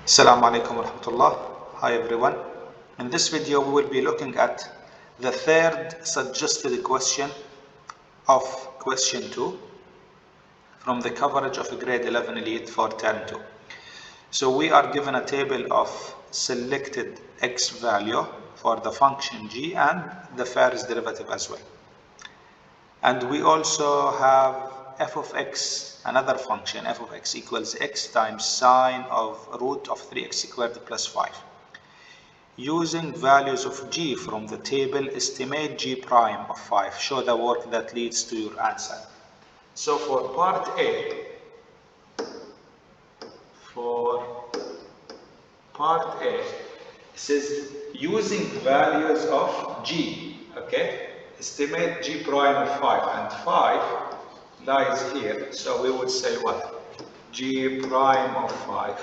Assalamu alaikum wa rahmatullah. Hi everyone. In this video we will be looking at the third suggested question of question 2 from the coverage of grade 11 elite for term 2. So we are given a table of selected x value for the function g and the first derivative as well. And we also have f of x, another function, f of x equals x times sine of root of 3x squared plus 5. Using values of g from the table, estimate g prime of 5. Show the work that leads to your answer. So for part A, it says using values of g, okay? Estimate g prime of 5, and 5 lies here. So we would say what? G prime of 5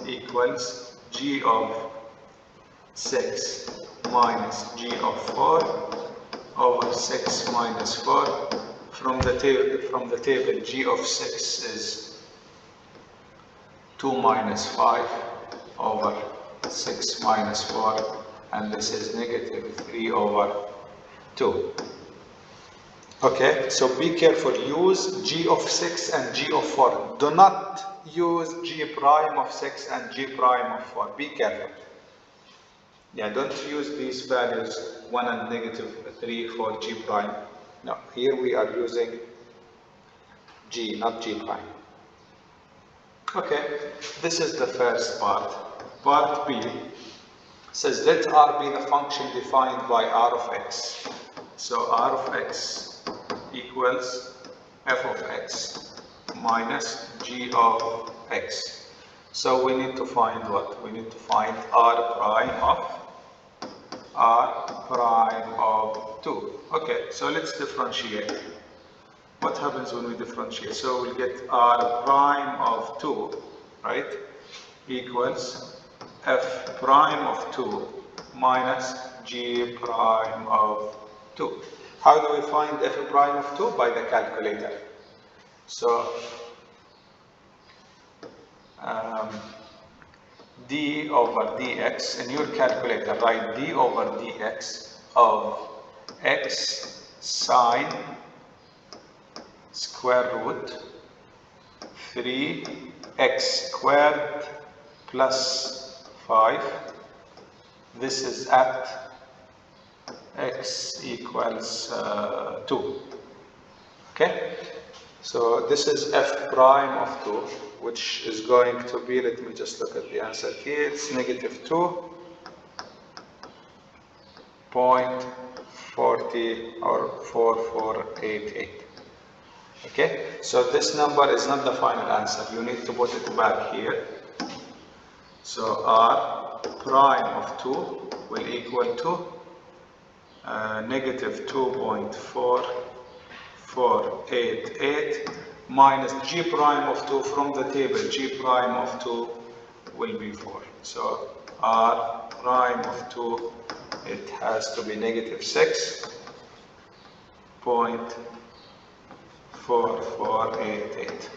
equals g of 6 minus g of 4 over 6 minus 4. From the table, g of 6 is 2 minus 5 over 6 minus 4, and this is negative 3 over 2. Okay, so be careful. Use g of 6 and g of 4. Do not use g prime of 6 and g prime of 4. Be careful. Yeah, don't use these values 1 and negative 3 for g prime. No, here we are using g, not g prime. Okay, this is the first part. Part B says let R be the function defined by R of x. So R of x equals f of x minus g of x. So we need to find what? We need to find R prime of 2. Okay, so let's differentiate. What happens when we differentiate? So we'll get R prime of 2, right, equals f prime of 2 minus g prime of 2. How do we find f prime of 2? By the calculator. So d over dx, in your calculator write d over dx of x sine square root 3x squared plus 5. This is at x equals 2. Okay, so this is f prime of 2, which is going to be, let me just look at the answer here, it's negative 2.40 or 4488. Okay, so this number is not the final answer. You need to put it back here. So R prime of 2 will equal to negative 2.4488 minus g prime of 2 from the table. G prime of 2 will be 4. So R prime of 2, it has to be negative 6.4488.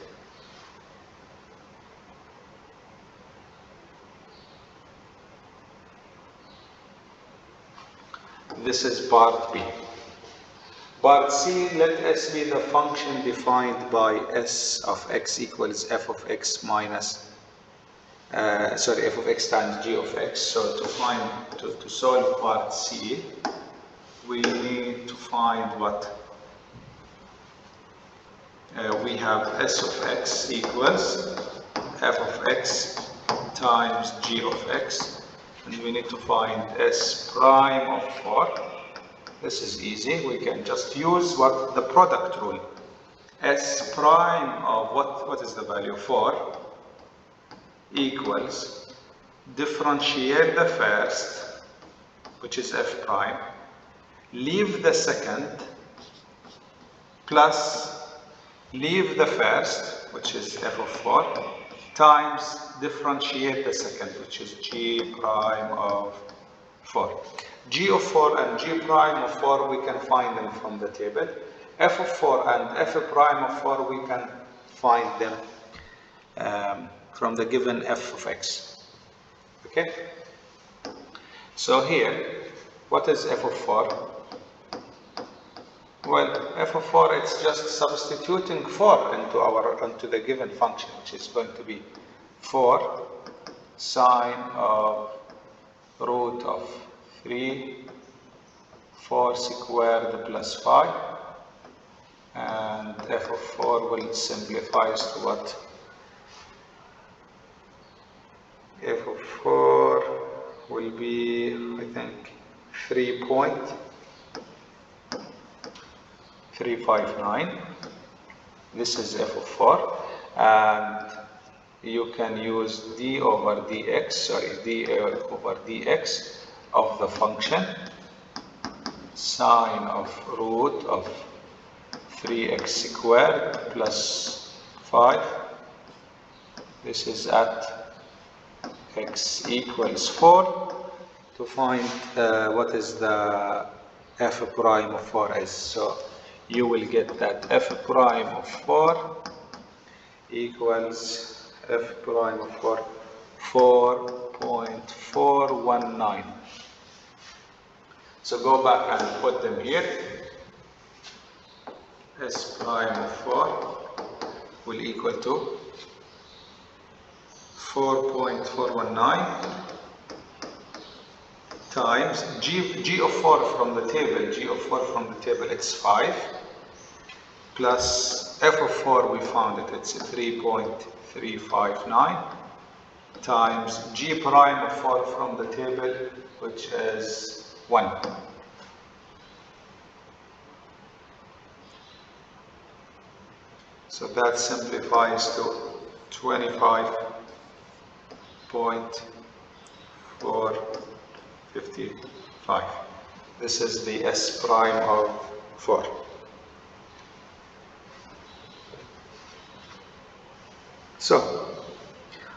This is part B. Part C, let S be the function defined by S of x equals f of x minus, f of x times g of x. So to solve part C, we need to find what? We have S of x equals f of x times g of x. And we need to find S prime of 4. This is easy. We can just use what? The product rule. S prime of what is the value? 4 equals differentiate the first, which is f prime, leave the second, plus leave the first, which is f of 4, times differentiate the second, which is g prime of 4. G of 4 and g prime of 4, we can find them from the table. F of 4 and f prime of 4, we can find them from the given f of x. Okay? So here, what is f of 4? Well, f of 4, it's just substituting 4 into the given function, which is going to be 4 sine of root of 3, 4 squared plus 5, and f of 4 will simplify to what? F of 4 will be, I think, 3.359. This is f of 4, and you can use d over dx of the function sine of root of 3x squared plus 5. This is at x equals 4 to find what is the f prime of 4 is. So you will get that f prime of 4 equals f prime of 4.419. So go back and put them here. S prime of 4 will equal to 4.419 times G of 4 from the table, it's 5, plus f of 4 we found it, it's 3.359 times G prime of 4 from the table, which is 1. So that simplifies to 25.455. This is the S prime of 4. So,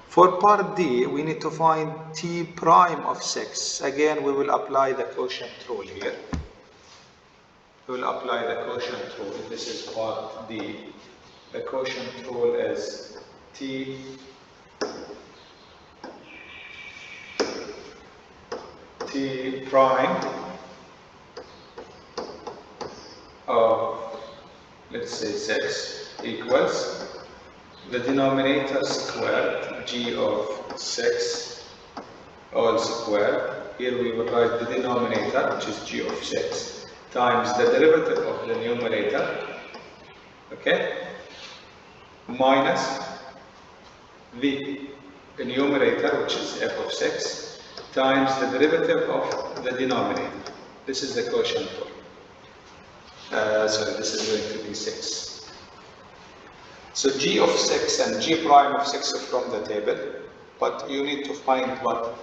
for part D, we need to find T prime of 6. Again, we will apply the quotient rule here. We will apply the quotient rule. This is part D. The quotient rule is T prime of, let's say, 6 equals the denominator squared, G of 6 all squared. Here we will write the denominator, which is G of 6, times the derivative of the numerator, okay, minus the numerator, which is f of 6, times the derivative of the denominator. This is the quotient rule. So this is going to be 6. So G of 6 and G prime of 6 are from the table, but you need to find what?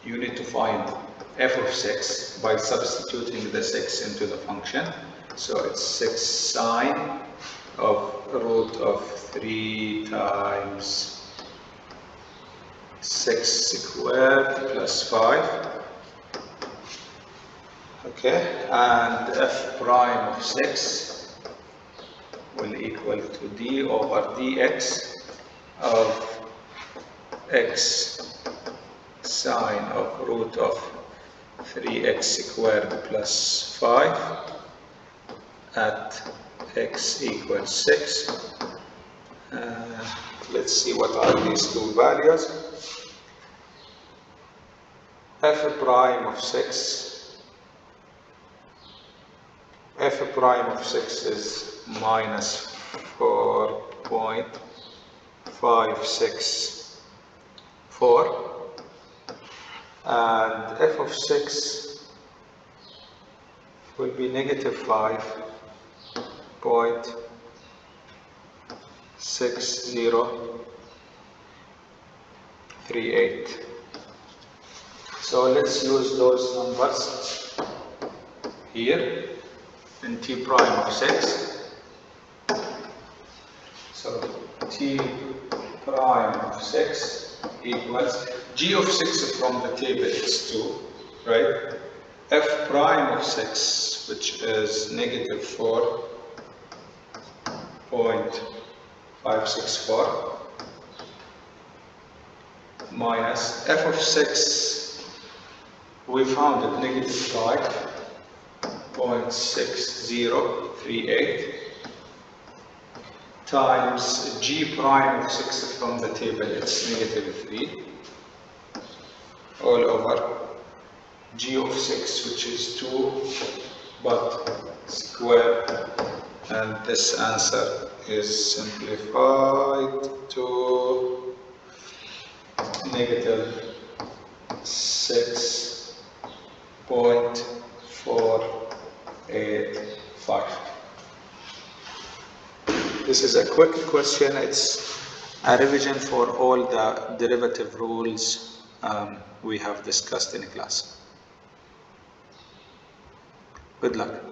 You need to find f of 6 by substituting the 6 into the function. So it's 6 sine of root of 3 times 6 squared plus 5. Okay, and f prime of 6 will equal to d over dx of x sine of root of 3x squared plus 5 at x equals 6. Let's see what are these two values. F prime of 6. F prime of 6 is minus 4.564, and f of 6 will be negative 5.6038. So let's use those numbers here in T prime of 6. So T prime of 6 equals G of 6 from the table is 2, right? F prime of 6, which is negative 4.564, minus f of 6, we found it negative 5.6038 times g prime of 6 from the table, it's negative 3, all over g of 6, which is 2, but square, and this answer is simplified to negative 6.485. This is a quick question. It's a revision for all the derivative rules we have discussed in class. Good luck.